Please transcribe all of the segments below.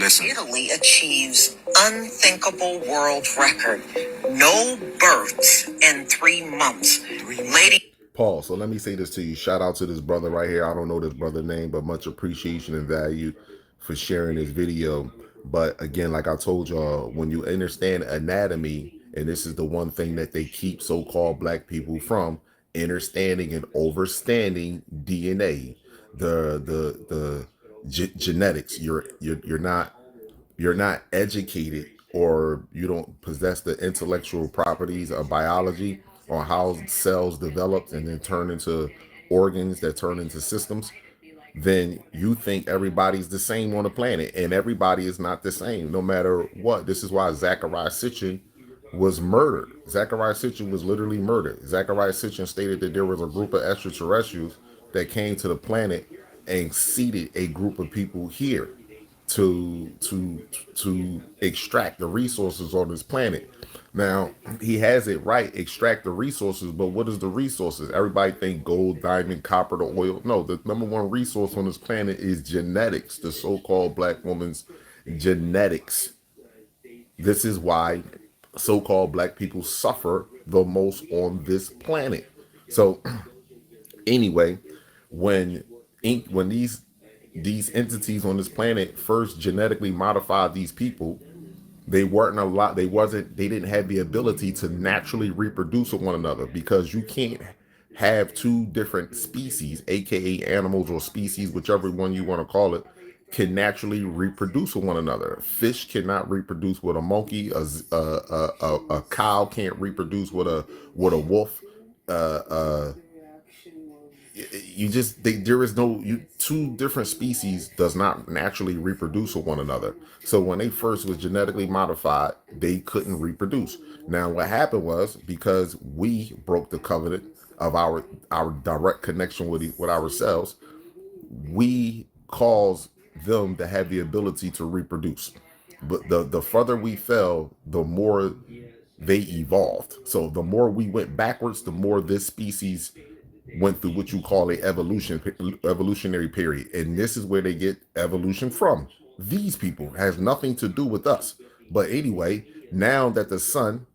Listen. Italy achieves unthinkable world record. No births in 3 months. Lady. Paul, so let me say this to you. Shout out to this brother right here. I don't know this brother's name, but much appreciation and value for sharing this video. But again, like I told y'all, when you understand anatomy, and this is the one thing that they keep so-called black people from, understanding and overstanding DNA, the genetics. You're not educated, or you don't possess the intellectual properties of biology on how cells develop and then turn into organs that turn into systems, then you think everybody's the same on the planet, and everybody is not the same, no matter what. This is why Zecharia Sitchin was murdered. Zecharia Sitchin was literally murdered. Zecharia Sitchin stated that there was a group of extraterrestrials that came to the planet and seeded a group of people here to extract the resources on this planet. Now, he has it right, extract the resources, but what is the resources? Everybody think gold, diamond, copper, the oil. No, the number one resource on this planet is genetics, the so-called black woman's genetics. This is why so-called black people suffer the most on this planet. So anyway, when these entities on this planet first genetically modified these people, they didn't have the ability to naturally reproduce with one another, because you can't have two different species, aka animals or species, whichever one you want to call it, can naturally reproduce with one another. Fish cannot reproduce with a monkey. A cow can't reproduce with a wolf. There is no, two different species does not naturally reproduce with one another. So when they first was genetically modified, they couldn't reproduce. Now what happened was, because we broke the covenant of our direct connection with ourselves, we caused them to have the ability to reproduce. But the further we fell, the more they evolved. So the more we went backwards, the more this species went through what you call a evolutionary period. And this is where they get evolution from. These people has nothing to do with us. But anyway, now that the sun,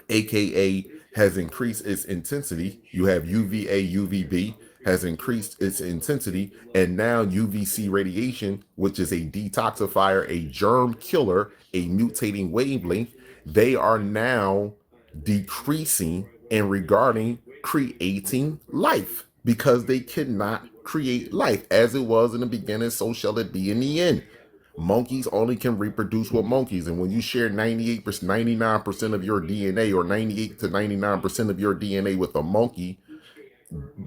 aka, has increased its intensity, you have UVA, UVB has increased its intensity, and now UVC radiation, which is a detoxifier, a germ killer, a mutating wavelength, they are now decreasing in regarding creating life, because they cannot create life. As it was in the beginning, so shall it be in the end. Monkeys only can reproduce with monkeys, and when you share 98%, 99% of your DNA, or 98 to 99% of your DNA with a monkey,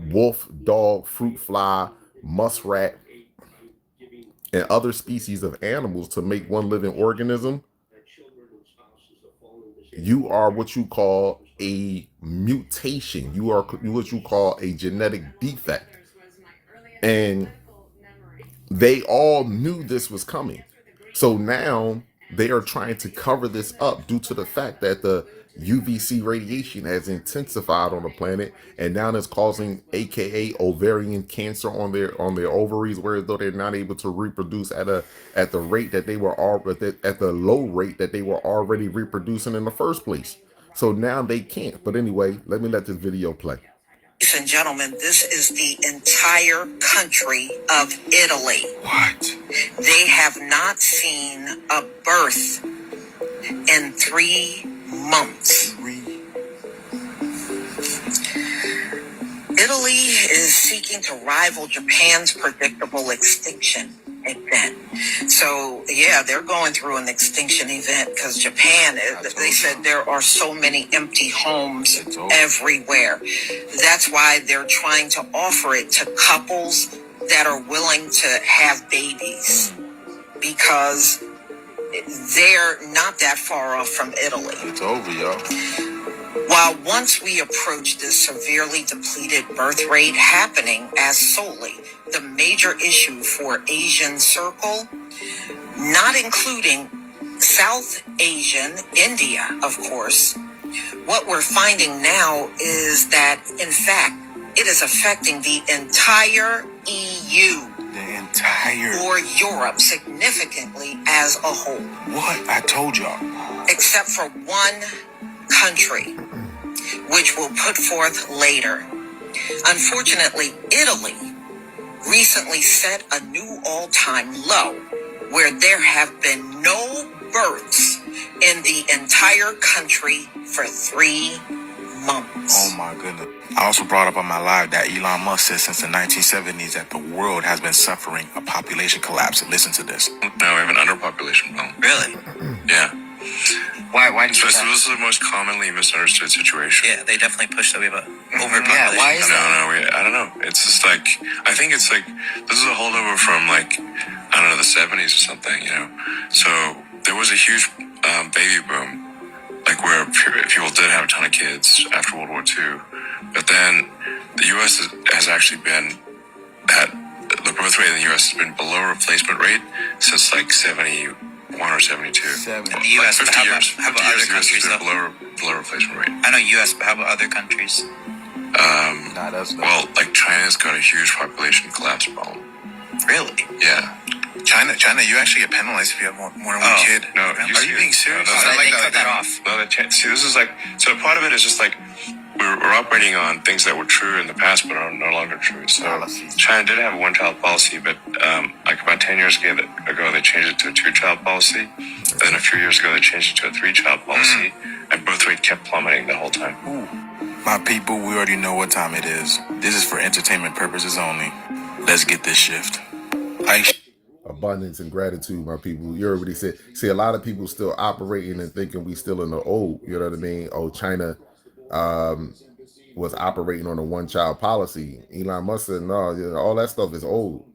wolf, dog, fruit fly, muskrat, and other species of animals to make one living organism, you are what you call a mutation. You are what you call a genetic defect. And they all knew this was coming. So now they are trying to cover this up due to the fact that the UVC radiation has intensified on the planet, and now it's causing aka ovarian cancer on their ovaries, whereas though they're not able to reproduce at the rate that they were at the low rate that they were already reproducing in the first place. So now they can't. But anyway, let me let this video play. Ladies and gentlemen, this is the entire country of Italy. What? They have not seen a birth in 3 months. Italy is seeking to rival Japan's predictable extinction event. So, yeah, they're going through an extinction event because Japan, they said there are so many empty homes everywhere. That's why they're trying to offer it to couples that are willing to have babies, because they're not that far off from Italy. It's over, y'all. While once we approach this severely depleted birth rate happening as solely the major issue for Asian Circle, not including South Asian, India, of course, what we're finding now is that, in fact, it is affecting the entire EU. The entire... Or Europe significantly as a whole. What? I told y'all. Except for one country, which we'll put forth later. Unfortunately, Italy recently set a new all-time low where there have been no births in the entire country for 3 months. Oh my goodness. I also brought up on my live that Elon Musk said since the 1970s that the world has been suffering a population collapse. And listen to this. No, we have an underpopulation problem. Really? Yeah. Why do you So say that? this is the most commonly misunderstood situation. Yeah, they definitely push that we have a overpopulation. Yeah, why is that? I don't know. It's just like, I think it's like, this is a holdover from like, I don't know, the 70s or something, you know? So there was a huge baby boom, like where people did have a ton of kids after World War II. But then the U.S. has actually been at, the birth rate in the U.S. has been below replacement rate since like 71 or 72. In the U.S., like 50 how years. about 50 years, other the U.S. countries, has been though? below replacement rate. I know U.S., but how about other countries? Not us, though. Well, like China's got a huge population collapse problem. Really? Yeah. China, you actually get penalized if you have more than one kid. No, Are you being serious? No, They cut that off. see, this is like, so part of it is just like, we're operating on things that were true in the past but are no longer true. So Policies. China did have a one-child policy, but like about 10 years ago, they changed it to a two-child policy. Then a few years ago, they changed it to a three-child policy, and birth rate kept plummeting the whole time. My people, we already know what time it is. This is for entertainment purposes only. Let's get this shift. Abundance and gratitude, my people. You already said. See, a lot of people still operating and thinking we still in the old. You know what I mean? Oh, China was operating on a one-child policy. Elon Musk said, no, you know, all that stuff is old.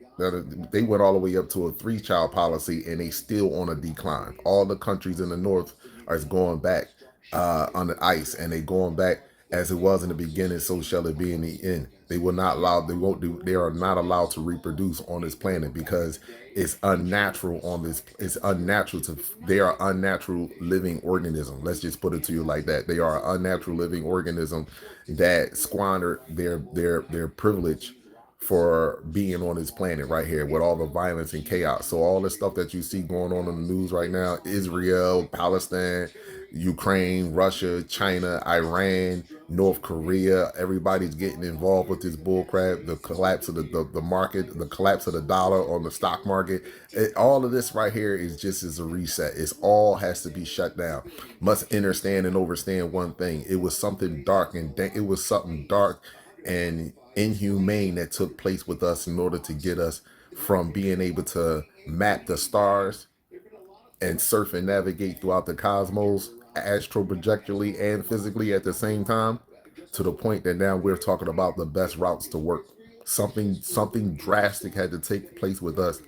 They went all the way up to a three-child policy, and they still on a decline. All the countries in the north are going back on the ice, and they going back as it was in the beginning, so shall it be in the end. They will not allow. They are not allowed to reproduce on this planet because it's unnatural on this. It's unnatural to. They are unnatural living organism. Let's just put it to you like that. They are an unnatural living organism that squander their privilege for being on this planet right here with all the violence and chaos. So all the stuff that you see going on in the news right now, Israel, Palestine, Ukraine, Russia, China, Iran, North Korea, everybody's getting involved with this bullcrap, the collapse of the market, the collapse of the dollar on the stock market. All of this right here is just as a reset. It's all has to be shut down. Must understand and understand one thing. It was something dark and inhumane that took place with us in order to get us from being able to map the stars and surf and navigate throughout the cosmos astro-projectually and physically at the same time, to the point that now we're talking about the best routes to work. Something drastic had to take place with us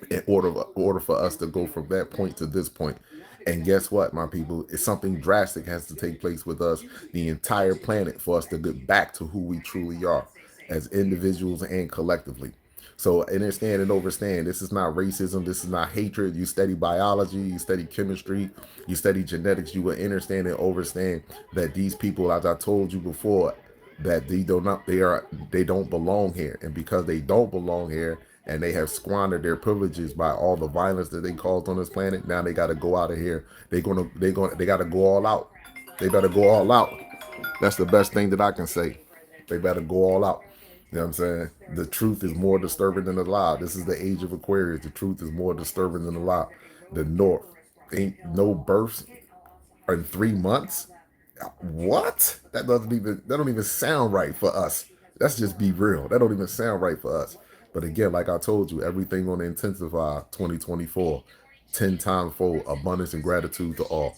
in order for us to go from that point to this point. And guess what, my people? It's something drastic has to take place with us, the entire planet, for us to get back to who we truly are as individuals and collectively. So understand and understand, this is not racism, this is not hatred. You study biology, you study chemistry, you study genetics, you will understand and understand that these people, as I told you before, that they don't belong here. And because they don't belong here, and they have squandered their privileges by all the violence that they caused on this planet, now they got to go out of here. They got to go all out. They better go all out. That's the best thing that I can say. They better go all out. You know what I'm saying? The truth is more disturbing than the lie. This is the age of Aquarius. The truth is more disturbing than the lie. The North ain't no births in 3 months. What? That don't even sound right for us. Let's just be real. That don't even sound right for us. But again, like I told you, everything gonna intensify 2024, 10 times fold, abundance and gratitude to all.